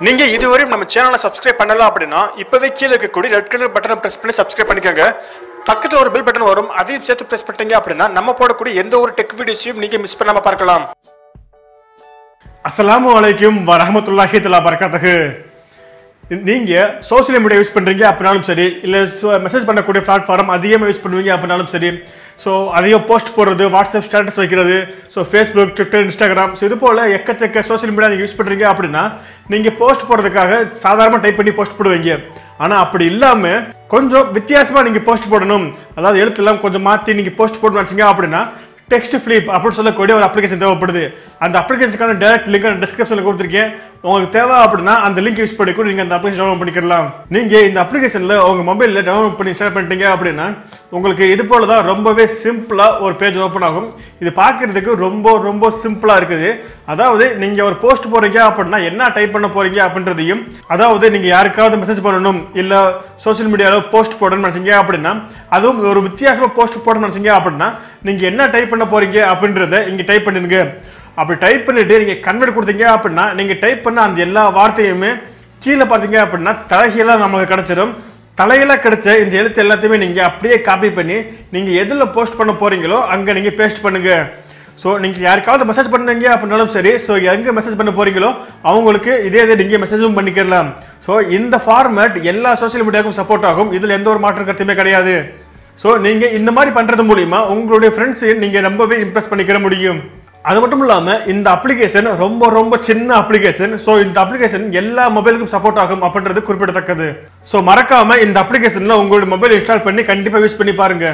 நீங்க இதுவரை நம்ம சேனலை சப்ஸ்கிரைப் பண்ணல அப்படின்னா இப்பவே கீழ இருக்கக்கூடிய ரெட் கலர் பட்டனை பிரஸ் பண்ணி சப்ஸ்கிரைப் பண்ணிக்கோங்க. பக்கத்துல ஒரு பெல் பட்டன் வரும், அதையும் சேர்த்து பிரஸ் பண்ணிட்டீங்க அப்படின்னா நம்ம போடக்கூடிய எந்த ஒரு டெக் வீடியோஸையும் நீங்க மிஸ் பண்ணாம பார்க்கலாம். அஸ்ஸலாமு அலைக்கும் வரஹ்மத்துல்லாஹி தஆலா பரகாத்துஹு. நீங்க சோஷியல் மீடியா யூஸ் பண்றீங்க அப்படினாலும் சரி, இல்ல மெசேஜ் பண்ணக்கூடிய பிளாட்ஃபார்ம் அதிகமாக யூஸ் பண்ணுவீங்க அப்படினாலும் சரி, ஸோ அதிகம் போஸ்ட் போடுறது, வாட்ஸ்அப் ஸ்டேட்டஸ் வைக்கிறது, so Facebook, Twitter, Instagram, so இது போல் எக்கச்சக்க சோஷியல் மீடியா நீங்கள் யூஸ் பண்ணுறீங்க அப்படின்னா நீங்கள் போஸ்ட் போடுறதுக்காக சாதாரணமாக டைப் பண்ணி போஸ்ட் போடுவீங்க. ஆனால் அப்படி இல்லாமல் கொஞ்சம் வித்தியாசமாக நீங்கள் போஸ்ட் போடணும், அதாவது எழுத்துலாம் கொஞ்சம் மாற்றி நீங்கள் போஸ்ட் போடணும்னு நினச்சிங்க அப்படின்னா டெக்ஸ்ட் ஃபிளிப் அப்படின்னு சொல்லக்கூடிய ஒரு அப்ளிகேஷன் தேவைப்படுது. அந்த அப்ளிகேஷனுக்கான டேரக்ட் லிங்க் நான் டிஸ்கிரிப்ஷனில் கொடுத்துருக்கேன். உங்களுக்கு தேவை அப்படின்னா அந்த லிங்க் யூஸ் பண்ணி கூட நீங்கள் அந்த அப்ளிகேஷன் டவுன்லோட் பண்ணிக்கலாம். நீங்கள் இந்த அப்ளிகேஷனில் உங்கள் மொபைலில் டவுன்லோட் பண்ணி இன்ஸ்டால் பண்ணிட்டீங்க அப்படின்னா உங்களுக்கு இது போல தான் ரொம்பவே சிம்பிளாக ஒரு பேஜ் ஓப்பன் ஆகும். இது பார்க்குறதுக்கு ரொம்ப ரொம்ப சிம்பிளாக இருக்குது. அதாவது நீங்கள் ஒரு போஸ்ட் போடுறீங்க அப்படின்னா என்ன டைப் பண்ண போகிறீங்க அப்படின்றதையும், அதாவது நீங்கள் யாருக்காவது மெசேஜ் பண்ணணும் இல்லை சோஷியல் மீடியாவில் போஸ்ட் போடணும்னு நினச்சிங்க அப்படின்னா, அதுவும் ஒரு வித்தியாசமாக போஸ்ட் போடணும்னு நினச்சிங்க அப்படின்னா நீங்கள் என்ன டைப் பண்ண போகிறீங்க அப்படின்றத இங்கே டைப் பண்ணிடுங்க. அப்படி டைப் பண்ணிட்டு நீங்கள் கன்வெர்ட் கொடுத்தீங்க அப்படின்னா நீங்கள் டைப் பண்ண அந்த எல்லா வார்த்தையுமே கீழே பார்த்தீங்க அப்படின்னா தலைகீழாக நமக்கு கிடச்சிடும். தலைகீழாக கிடைச்ச இந்த எழுத்து எல்லாத்தையுமே நீங்கள் அப்படியே காப்பி பண்ணி நீங்கள் எதில் போஸ்ட் பண்ண போகிறீங்களோ அங்கே நீங்கள் பேஸ்ட் பண்ணுங்கள். ஸோ நீங்கள் யாருக்காவது மெசேஜ் பண்ணுங்க அப்படின்னாலும் சரி, ஸோ எங்கே மெசேஜ் பண்ண போகிறீங்களோ அவங்களுக்கு இதே நீங்கள் மெசேஜும் பண்ணிக்கலாம். ஸோ இந்த ஃபார்மேட் எல்லா சோஷியல் மீடியாவுக்கும் சப்போர்ட் ஆகும். இதில் எந்த ஒரு மாற்று கருத்துமே கிடையாது. ஸோ நீங்கள் இந்த மாதிரி பண்ணுறது மூலிமா உங்களுடைய ஃப்ரெண்ட்ஸையும் நீங்கள் ரொம்பவே இம்ப்ரெஸ் பண்ணிக்கிற முடியும். அது மட்டும் இல்லாமல் இந்த அப்ளிகேஷன் ரொம்ப ரொம்ப சின்ன அப்ளிகேஷன். ஸோ இந்த அப்ளிகேஷன் எல்லா மொபைலுக்கும் சப்போர்ட் ஆகும் அப்படின்றது குறிப்பிடத்தக்கது. ஸோ மறக்காமல் இந்த அப்ளிகேஷனில் உங்களுடைய மொபைல் இன்ஸ்டால் பண்ணி கண்டிப்பாக யூஸ் பண்ணி பாருங்க.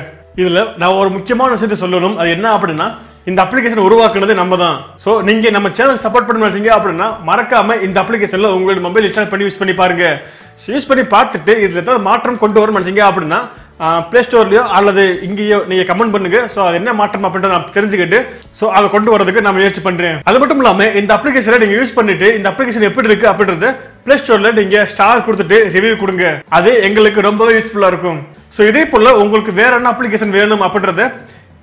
இதில் நான் ஒரு முக்கியமான விஷயத்தை சொல்லணும். அது என்ன அப்படின்னா, இந்த அப்ளிகேஷன் உருவாக்குனது நம்ம தான். ஸோ நீங்கள் நம்ம சேனல் சப்போர்ட் பண்ண நினைச்சீங்க அப்படின்னா மறக்காமல் இந்த அப்ளிகேஷனில் உங்களுடைய மொபைல் இன்ஸ்டால் பண்ணி யூஸ் பண்ணி பாருங்க. யூஸ் பண்ணி பார்த்துட்டு இதில் ஏதாவது மாற்றம் கொண்டு வரணும்னு நினைச்சீங்க அப்படின்னா பிளே ஸ்டோர்லையோ அல்லது இங்கேயோ நீங்கள் கமெண்ட் பண்ணுங்க. ஸோ அது என்ன மாற்றம் அப்படின்றத நான் தெரிஞ்சுக்கிட்டு ஸோ அதை கொண்டு வரதுக்கு நான் முயற்சி பண்ணுறேன். அது மட்டும் இல்லாமல் இந்த அப்ளிகேஷனை நீங்கள் யூஸ் பண்ணிட்டு இந்த அப்ளிகேஷன் எப்படி இருக்கு அப்படின்றது பிளே ஸ்டோரில் நீங்கள் ஸ்டார் கொடுத்துட்டு ரிவ்யூ கொடுங்க. அது எங்களுக்கு ரொம்பவே யூஸ்ஃபுல்லாக இருக்கும். ஸோ இதே போல் உங்களுக்கு வேற என்ன அப்ளிகேஷன் வேணும் அப்படின்றத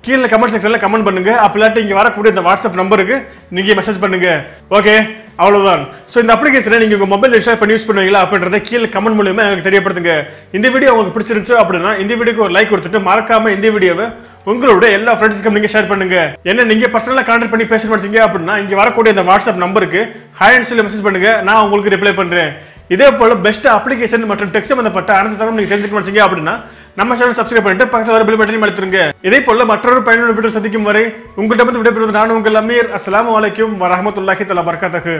கீழே கமெண்ட் செக்ஷன்ல கமெண்ட் பண்ணுங்க. அப்படி இங்க வரக்கூடிய இந்த வாட்ஸ்அப் நம்பருக்கு நீங்க மெசேஜ் பண்ணுங்க. ஓகே, அவ்வளவுதான். ஸோ இந்த அப்ளிகேஷனை நீங்க உங்க மொபைல் இன்ஸ்டால் பண்ணி யூஸ் பண்ணுவீங்களா அப்படின்றத கீழே கமெண்ட் மூலமா எனக்கு தெரியப்படுத்துங்க. இந்த வீடியோ உங்களுக்கு பிடிச்சிருந்துச்சு அப்படின்னா இந்த வீடியோக்கு ஒரு லைக் கொடுத்துட்டு மறக்காம இந்த வீடியோவை உங்களோட எல்லா ஃப்ரெண்ட்ஸுக்கும் நீங்க ஷேர் பண்ணுங்க. என்ன நீங்க பர்சனலா கான்டாக்ட் பண்ணி பேச நினைச்சீங்க அப்படின்னா இங்க வரக்கூடிய இந்த வாட்ஸ்அப் நம்பருக்கு ஹாய்னு சொல்லி மெசேஜ் பண்ணுங்க. நான் உங்களுக்கு ரிப்ளை பண்றேன். இதே போல பெஸ்ட் அப்ளிகேஷன் மற்றும் டெக் சம்பந்தப்பட்ட அனைத்து தகவலும் நீங்க தெரிஞ்சுக்க நினைச்சீங்க அப்படின்னா நம்ம சேனல் சப்ஸ்கிரைப் பண்ணிட்டு பக்கத்துல வர பெல் பட்டனையும் அழுத்துங்க. இதே போல மற்றொரு பயனுள்ள வீடியோ சந்திக்கும் வரை உங்கள்கிட்ட விடைபெறுவது நான் உங்கள் அமீர். அஸ்ஸலாமு அலைக்கும் வரஹ்மத்துல்லாஹி தஆலா பரகாத்துஹு.